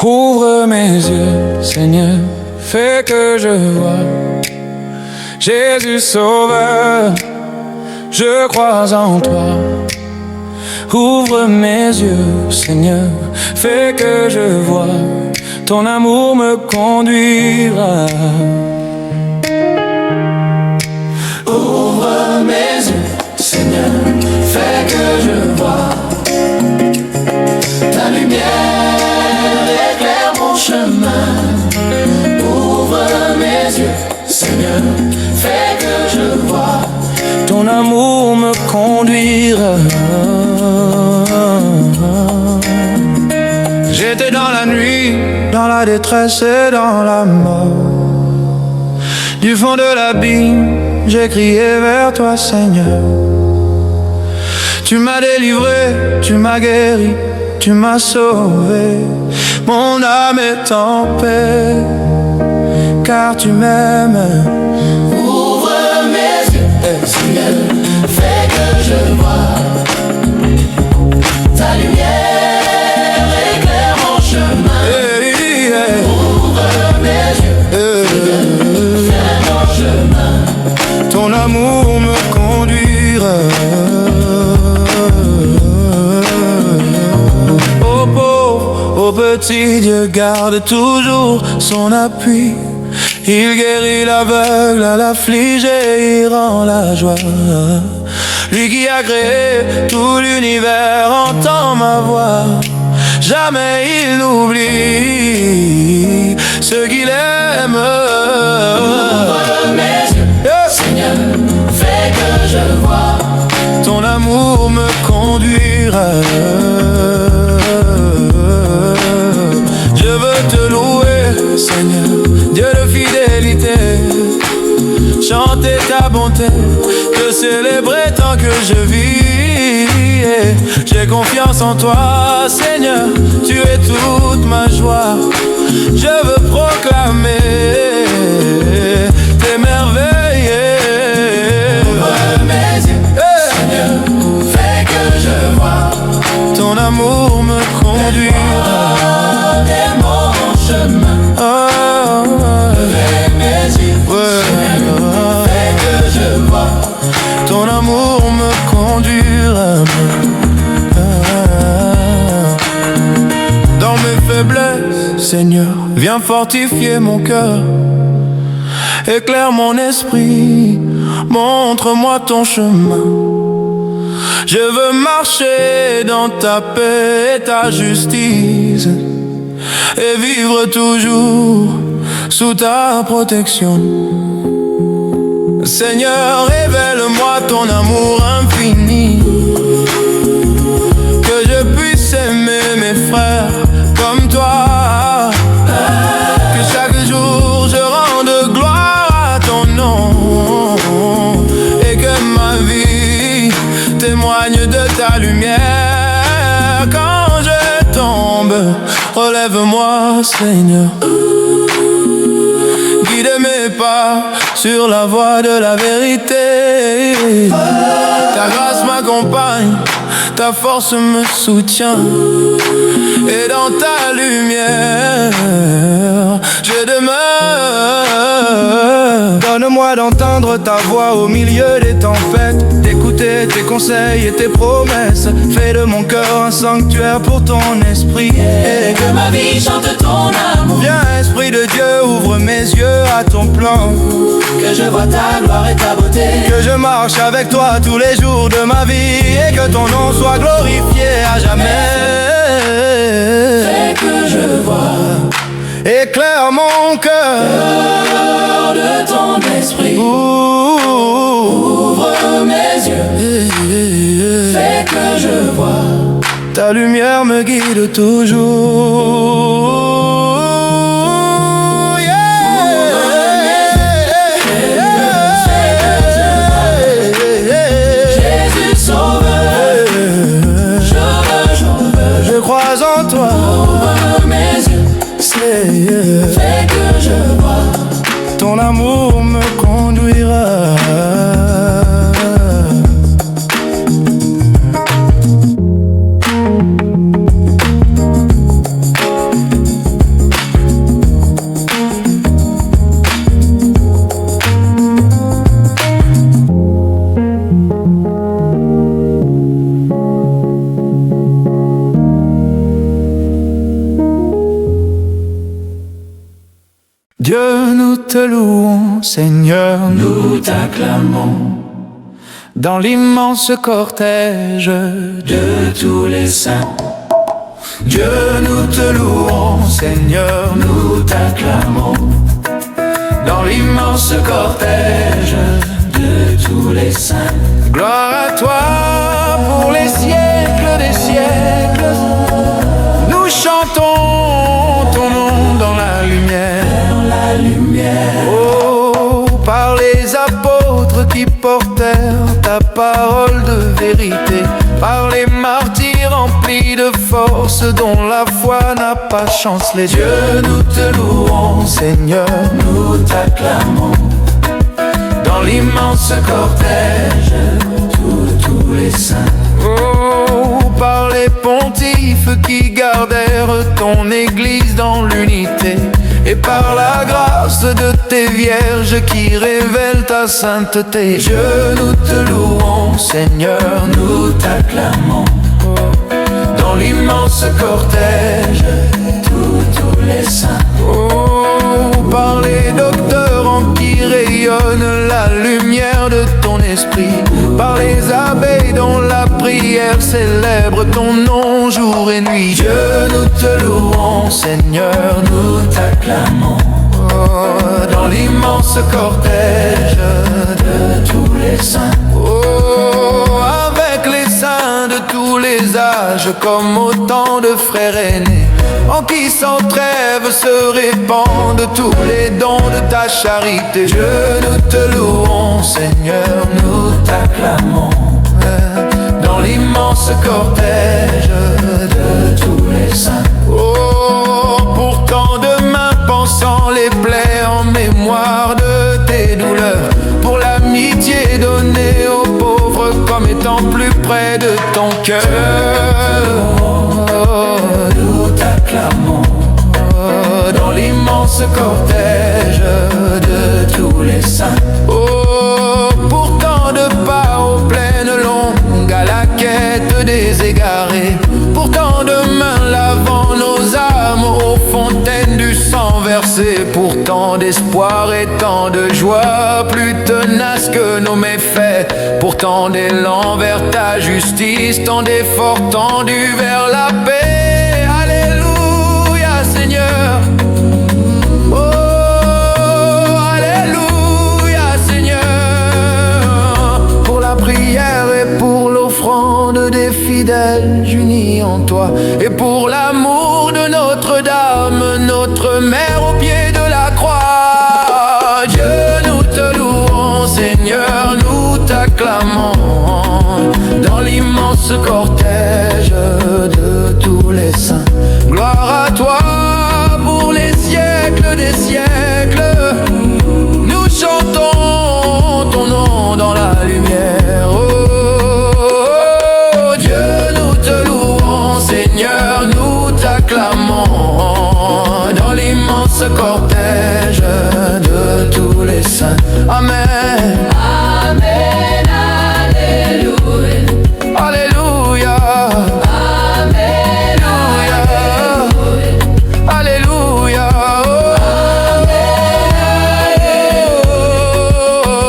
Ouvre mes yeux, Seigneur, fais que je vois Jésus Sauveur, je crois en toi. Ouvre mes yeux, Seigneur, fais que je vois ton amour me conduira. Ouvre mes yeux, Seigneur, fais que je vois ta lumière éclaire mon chemin. Ouvre mes yeux, Seigneur, fais que je vois ton amour me conduira. J'étais dans la nuit, dans la détresse et dans la mort. Du fond de l'abîme, j'ai crié vers toi, Seigneur. Tu m'as délivré, tu m'as guéri, tu m'as sauvé. Mon âme est en paix, car tu m'aimes. Ouvre mes yeux, Seigneur, fais que je vois ta lumière éclaire mon chemin. Ouvre mes yeux, Seigneur, fais mon chemin. Ton amour me conduira. Ô pauvre, ô petit, Dieu garde toujours son appui. Il guérit l'aveugle, à l'affligé, il rend la joie. Lui qui a créé tout l'univers entend ma voix. Jamais il n'oublie ceux qu'il aime. Ouvre mes yeux, Seigneur, fais que je vois ton amour me conduira. Je veux te louer, Seigneur, Dieu de fidélité, chanter ta bonté, te célébrer tant que je vis. J'ai confiance en toi, Seigneur, tu es toute ma joie. Je veux proclamer tes merveilles. Ouvre mes yeux, Seigneur, fais que je vois ton amour me conduira. Mon chemin. Lève mes yeux, Seigneur, fais que je vois ton amour me conduira. Dans mes faiblesses, Seigneur, viens fortifier mon cœur. Éclaire mon esprit, montre-moi ton chemin. Je veux marcher dans ta paix et ta justice, et vivre toujours sous ta protection. Seigneur, révèle-moi ton amour infini, que je puisse aimer mes frères comme toi. Que chaque jour je rende gloire à ton nom, et que ma vie témoigne de ta lumière. Quand je tombe, relève-moi, Seigneur. Guide mes pas sur la voie de la vérité. Ta grâce m'accompagne, ta force me soutient, et dans ta lumière je demeure. Donne-moi d'entendre ta voix au milieu des tempêtes, d'écouter tes conseils et tes promesses. Fais de mon cœur un sanctuaire pour ton esprit, et que ma vie chante ton amour. Viens, Esprit de Dieu, ouvre mes yeux à ton plan, que je vois ta gloire et ta beauté, que je marche avec toi tous les jours de ma vie, et que ton nom soit glorifié à jamais. Fais que je vois, éclaire mon cœur de ton esprit. Ouvre mes yeux, fais que je vois ta lumière me guide toujours. Fais que je vois ton amour me conduira. Dieu, nous te louons, Seigneur, Nous t'acclamons dans l'immense cortège de tous les saints. Dieu, nous te louons, Seigneur, Nous t'acclamons dans l'immense cortège. de tous les saints. Gloire à toi pour les siècles des siècles. Nous chantons ton nom dans la lumière. Dans la lumière, Oh, par les apôtres qui portèrent ta parole de vérité, par les martyrs remplis de force dont la foi n'a pas chancelé. Dieu, nous te louons, Seigneur, nous t'acclamons dans l'immense cortège de tous les saints. Oh, par les pontifes qui gardèrent ton église dans l'unité, et par la grâce de tes vierges qui révèlent ta sainteté. Dieu, nous te louons, Seigneur, Nous t'acclamons dans l'immense cortège. tous les saints. Oh, par les docteurs en qui rayonne la lumière de ton esprit, par les abeilles dont la prière célèbre ton nom jour et nuit. Dieu, nous te louons, Seigneur, Nous t'acclamons dans l'immense cortège de tous les saints. Oh, avec les saints de tous les âges, comme autant de frères aînés, en qui sans trêve se répandent tous les dons de ta charité. Dieu, nous te louons, Seigneur, Nous t'acclamons dans l'immense cortège de tous les saints. Oh, pour tant de mains pensant les plaies en mémoire de tes douleurs, pour l'amitié donnée aux pauvres comme étant plus près de ton cœur. Nous t'acclamons Dans l'immense cortège de tous les saints. Oh, pour tant de pas aux plaines longues à la quête des égarés, pour tant de mains lavant nos âmes aux fontaines du sang versé, pour tant d'espoir et tant de joie plus tenace que nos méfaits, pour tant d'élan vers ta justice, tant d'efforts tendus vers la paix. Alléluia, Seigneur. Oh, alléluia, Seigneur, pour la prière et pour l'offrande des fidèles unis en toi, et pour l'amour de Notre-Dame, notre mère au pied de la croix. Dieu, nous te louons, Seigneur, nous t'acclamons dans l'immense cortège de tous les saints. Gloire à toi pour les siècles des siècles. Nous chantons ton nom dans la lumière. Oh, Dieu, nous te louons, Seigneur, nous t'acclamons dans l'immense cortège de tous les saints. Amen. Amen, alléluia. Alléluia. Amen, alléluia. Alléluia.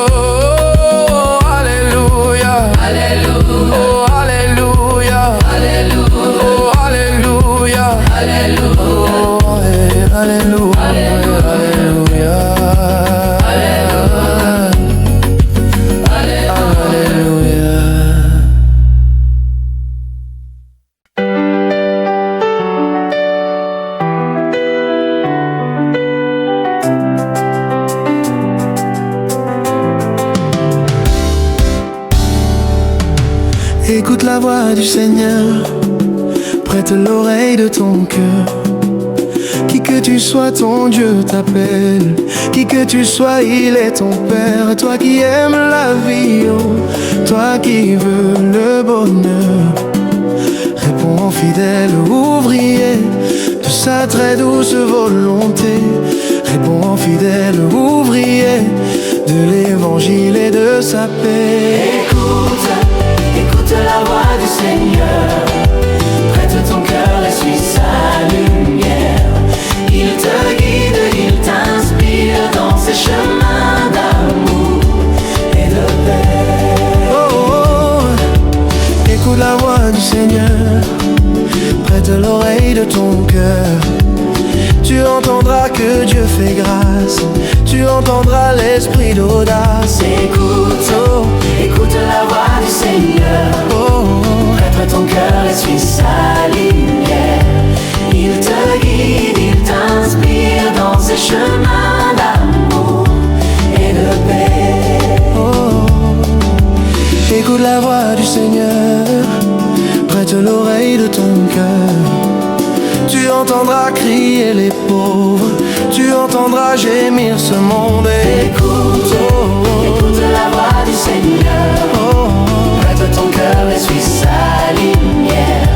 Oh, alléluia. Alléluia. Oh, alléluia. Alléluia. Oh, alléluia. Alléluia. Oh, alléluia. Alléluia. Alléluia. Écoute la voix du Seigneur, prête l'oreille de ton cœur. Qui que tu sois, ton Dieu t'appelle. Qui que tu sois, il est ton Père. Toi qui aimes la vie, oh, toi qui veux le bonheur, réponds fidèle ouvrier de sa très douce volonté. Réponds fidèle ouvrier de l'évangile et de sa paix. Écoute la voix du Seigneur. Prête ton cœur et suis sa lumière. Il te guide, il t'inspire. fait grâce. Tu entendras l'esprit d'audace. Écoute, Oh, écoute la voix du Seigneur. oh, oh. Prête ton cœur et suis sa lumière. Il te guide, il t'inspire dans ses chemins d'amour et de paix. Oh, écoute la voix du Seigneur. Prête l'oreille de ton cœur. Tu entendras crier les pauvres. Tu entendras gémir ce monde. Écoute, écoute la voix du Seigneur. Prête ton cœur et suis sa lumière.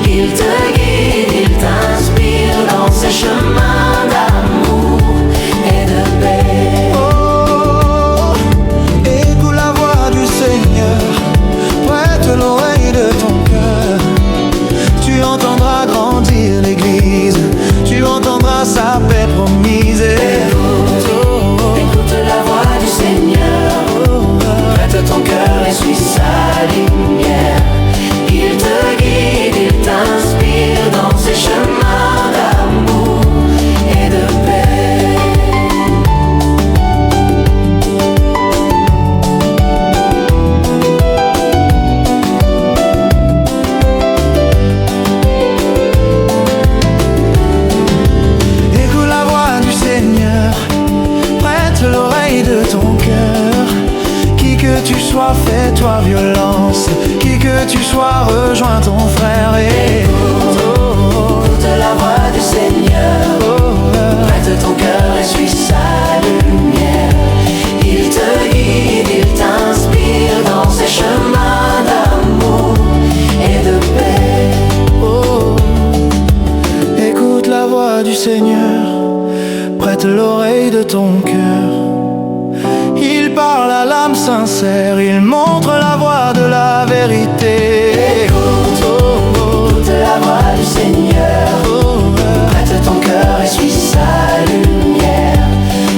Il te guide, il t'inspire dans ses chemins d'amour et de paix. Oh, écoute la voix du Seigneur. Prête l'oreille de ton cœur. Tu entendras grandir l'église. Tu entendras sa paix promise. Écoute la voix du Seigneur. Prête ton cœur et suis sa lumière. Il te guide, il t'inspire dans ses chemins d'amour et de paix. Écoute la voix du Seigneur. Prête l'oreille de ton cœur. Qui que tu sois, fais-toi violence. Qui que tu sois, rejoins ton frère. Et Écoute la voix du Seigneur. Prête ton cœur et suis sa lumière. Il te guide, il t'inspire dans ses chemins d'amour et de paix. oh, écoute la voix du Seigneur. Prête l'oreille de ton cœur. Il parle à l'âme sincère. Il montre la voie de la vérité. Écoute la voix du Seigneur. Prête ton cœur et suis sa lumière.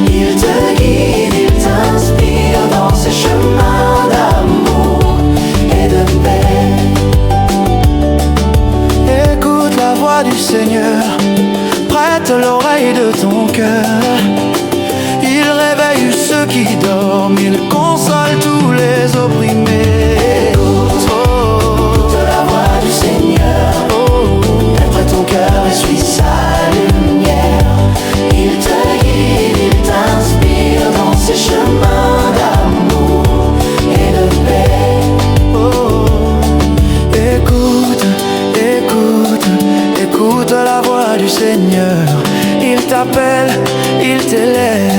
Il te guide, il t'inspire dans ses chemins d'amour et de paix. Écoute la voix du Seigneur. Prête l'oreille de ton cœur. Il réveille ceux qui dorment. Il console tous les opprimés. Écoute la voix du Seigneur. Prête ton cœur et suis sa lumière. Il te guide, il t'inspire dans ses chemins d'amour et de paix. Oh, écoute, écoute, écoute la voix du Seigneur. Il t'appelle, il t'élève.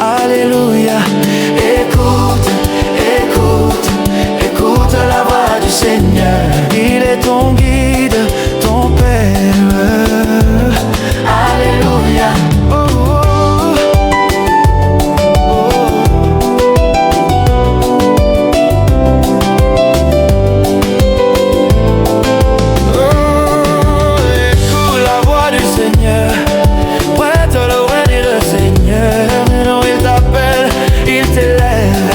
Alléluia. Écoute, écoute, écoute la voix du Seigneur. Il est ton guide, ton Père. Alléluia. Oh, oh, oh. Oh, écoute la voix du Seigneur. Prête l'oreille du Seigneur. Il t'appelle, il t'élève.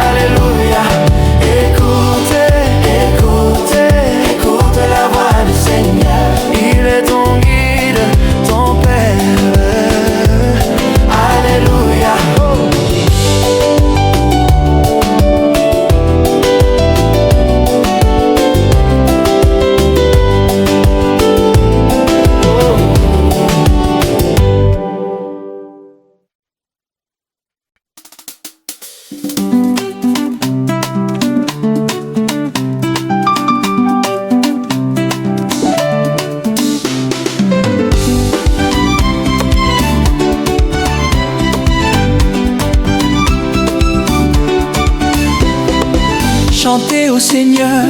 Alléluia. Écoutez, écoutez, écoute la voix du Seigneur. Il est ton guide, ton Père. Alléluia. Chantez au Seigneur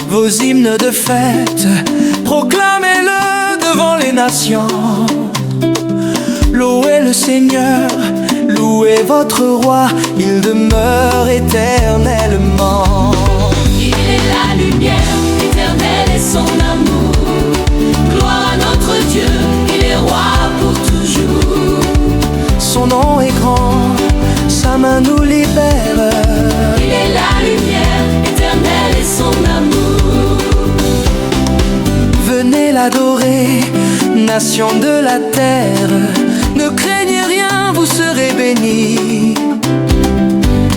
vos hymnes de fête, proclamez-le devant les nations. Louez le Seigneur, louez votre roi, il demeure éternellement. Il est la lumière éternelle et son amour. Gloire à notre Dieu, il est roi pour toujours. Son nom est grand, sa main nous libère. Il est la lumière éternelle et son amour. Venez l'adorer, nations de la terre, ne craignez rien, vous serez bénis.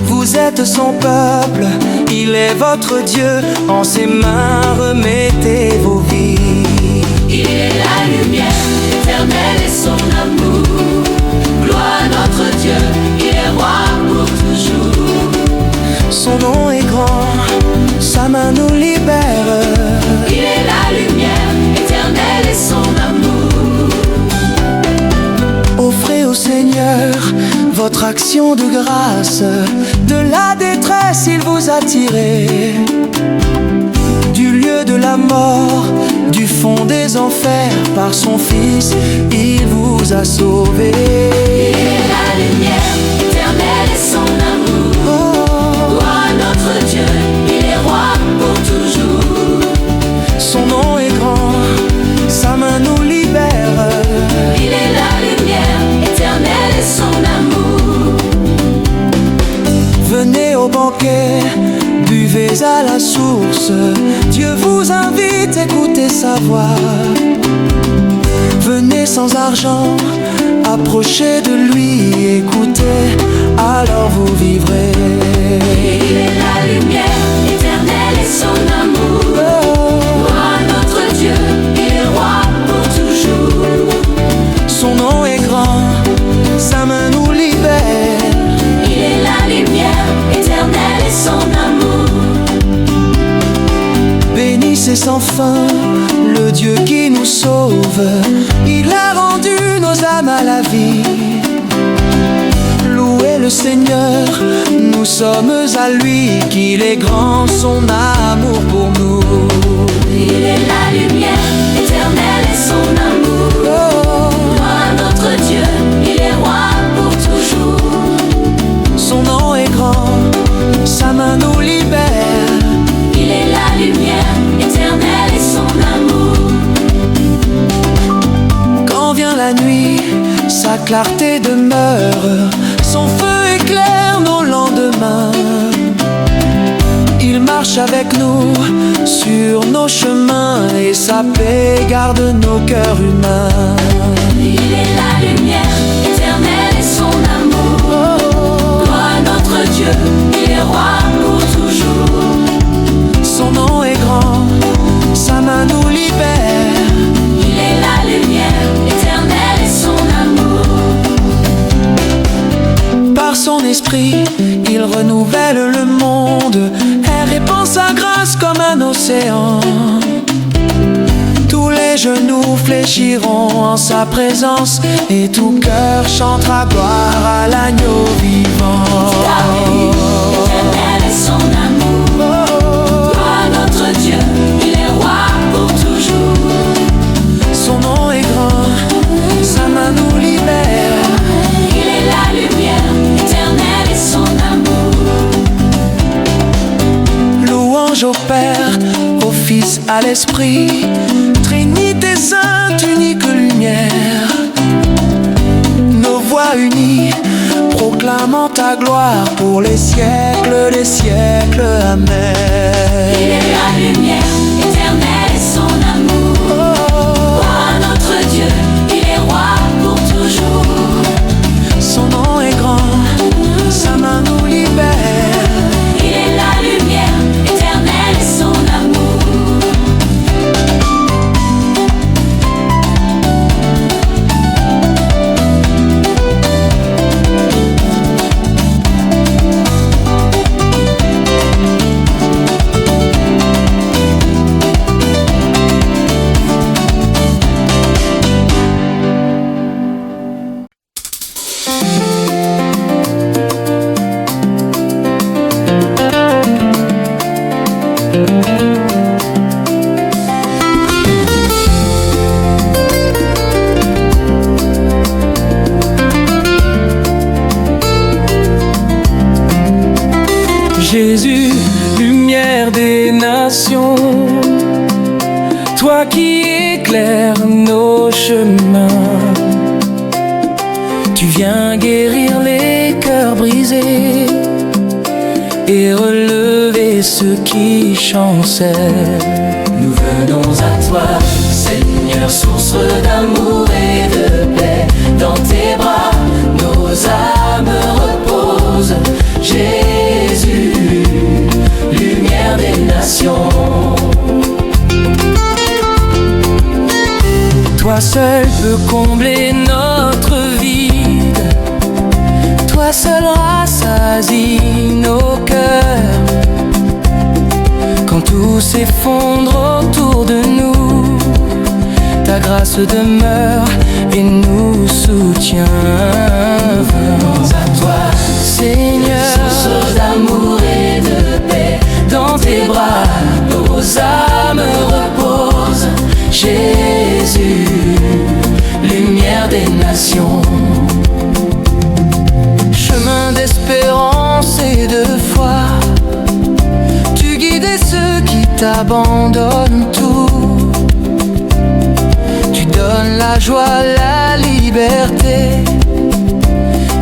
Vous êtes son peuple, il est votre Dieu, en ses mains remettez vos vies. Il est la lumière éternelle et son amour. Gloire à notre Dieu, il est roi pour toujours. Son nom est grand, sa main nous libère. Il est la lumière éternelle et son amour. Offrez au Seigneur votre action de grâce. De la détresse il vous a tiré, du lieu de la mort, du fond des enfers. Par son Fils il vous a sauvé. Il est la lumière éternelle et son amour. Gloire à notre Dieu, il est roi pour toujours. Son nom est grand, sa main nous libère. Il est la lumière éternelle et son amour. Venez au banquet, buvez à la source. Dieu vous invite, écoutez sa voix. Venez sans argent, approchez de lui, écoutez, alors vous vivrez. Il est la lumière éternelle et son amour. Gloire à notre Dieu, il est roi pour toujours. Son nom est grand, sa main nous libère. Il est la lumière éternelle et son amour. Bénissez sans fin le Dieu qui nous sauve. Il a rendu nos âmes à la vie. Louez le Seigneur, nous sommes à lui. Qu'il est grand son amour pour nous. Il est la lumière éternelle et son amour. Gloire à notre Dieu, il est roi pour toujours. Son nom est grand, sa main nous libère. Il est la lumière éternelle et son amour. Quand vient la nuit, sa clarté demeure. Son feu éclaire nos lendemains. Il marche avec nous sur nos chemins et sa paix garde nos cœurs humains. Il est la lumière éternelle et son amour. Gloire à notre Dieu, il est roi pour toujours. Son nom est grand, sa main nous libère. Il est la lumière éternelle et son amour. Par son esprit, il renouvelle le monde et répand sa grâce comme un océan. Tous les genoux fléchiront en sa présence et tout cœur chantera gloire à l'agneau vivant. Éternel est son amour. Gloire à notre Dieu, il est roi pour toujours. Son nom est grand, sa main nous libère. Il est la lumière éternelle et son amour. Louange au Père, au Fils, à l'Esprit, Trinité sainte, unique lumière. Nos voix unies, proclamant ta gloire pour les siècles des siècles. Amen. Il est la lumière éternelle et son amour. Gloire à notre Dieu, il est roi pour toujours. Son nom est grand, sa main nous libère. Il est la lumière éternelle et son amour. Jésus, lumière des nations, toi qui éclaires nos chemins, tu viens guérir les cœurs brisés et relever ceux qui chancellent. Nous venons à toi, Seigneur. Seigneur, source d'amour et de paix, dans tes bras nos âmes reposent. Jésus, lumière des nations. Toi seul peux combler notre vide, toi seul rassasie nos cœurs. Quand tout s'effondre autour de nous, ta grâce demeure et nous soutient. Venons à toi, Seigneur, source d'amour et de paix, dans tes bras nos âmes reposent. Jésus, lumière des nations. chemin d'espérance et de foi, tu guides ceux qui t'abandonnent tout. Tu donnes la joie, la liberté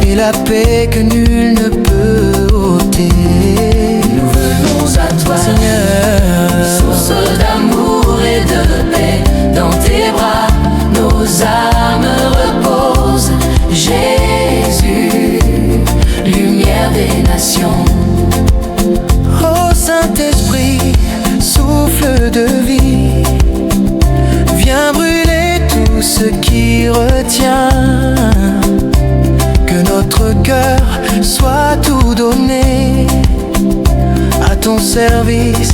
et la paix que nul ne peut ôter. Nous venons à toi, Seigneur, source d'amour et de paix, dans tes bras nos âmes reposent. Jésus, lumière des nations. ô Saint-Esprit, souffle de vie, viens brûler tout ce qui retient. Que notre cœur soit tout donné à ton service,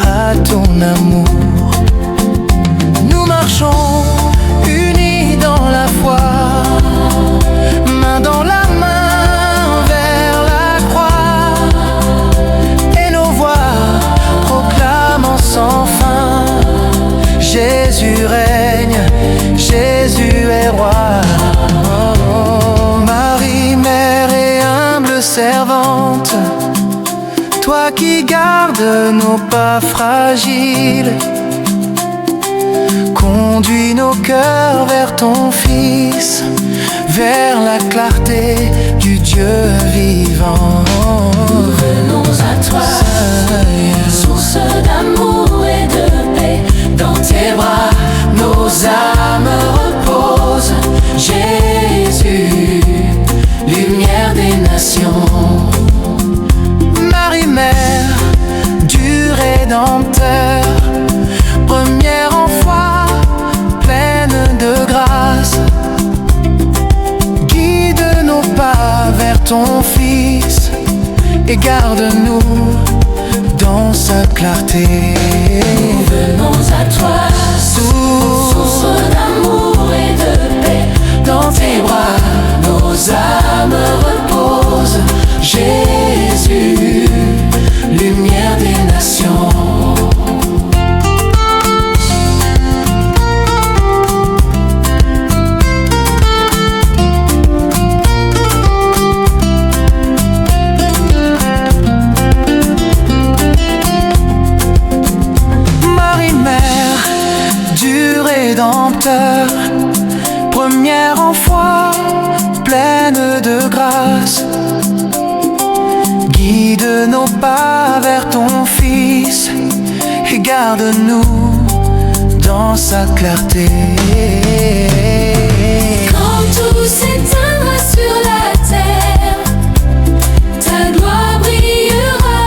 à ton amour. Nous marchons unis dans la foi, main dans la main vers la croix, et nos voix proclamant sans fin: Jésus règne, Jésus est roi. Marie, mère et humble servante, toi qui gardes nos pas fragiles, conduis nos cœurs vers ton Fils, vers la clarté du Dieu vivant. Venons à toi, source d'amour et de paix, dans tes bras nos âmes reposent. Jésus, lumière des nations. Marie, mère du Rédempteur, première en foi, pleine de grâce, guide nos pas vers ton Fils et garde-nous dans sa clarté. Venons à toi, source d'amour et de paix, dans tes bras nos âmes reposent. Jésus, lumière des nations. Marie, mère du Rédempteur, première en foi, pleine de grâce, guide nos pas vers ton Fils et garde-nous dans sa clarté. Quand tout s'éteindra sur la terre, ta gloire brillera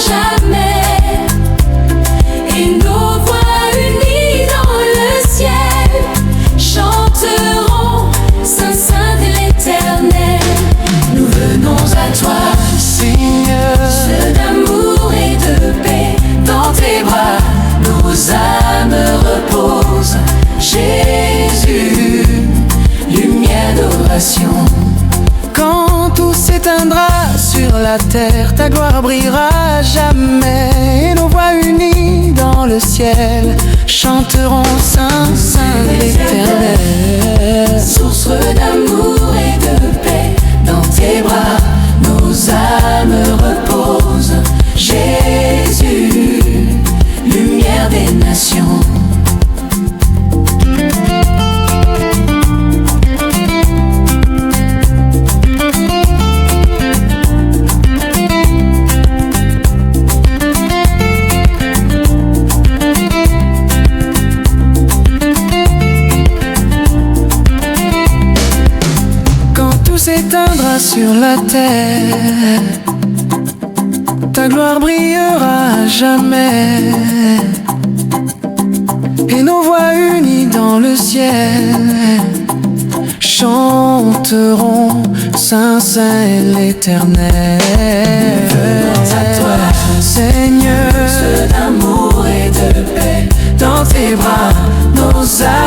jamais, et nos voix unies dans le ciel chanteront Saint, Saint de l'Éternel. Nous venons à toi, Seigneur, source d'amour et de paix, dans tes bras nos âmes reposent. Jésus, lumière d'oration. quand tout s'éteindra sur la terre, ta gloire brillera jamais, et nos voix unies dans le ciel chanteront Saint, Saint de l'Éternel. Source d'amour et de paix, dans tes bras nos âmes reposent. Jésus, lumière des nations. sur la terre, ta gloire brillera jamais, et nos voix unies dans le ciel chanteront Saint, Saint et l'Éternel. Venons à toi, Seigneur, ceux d'amour et de paix. dans tes bras nos âmes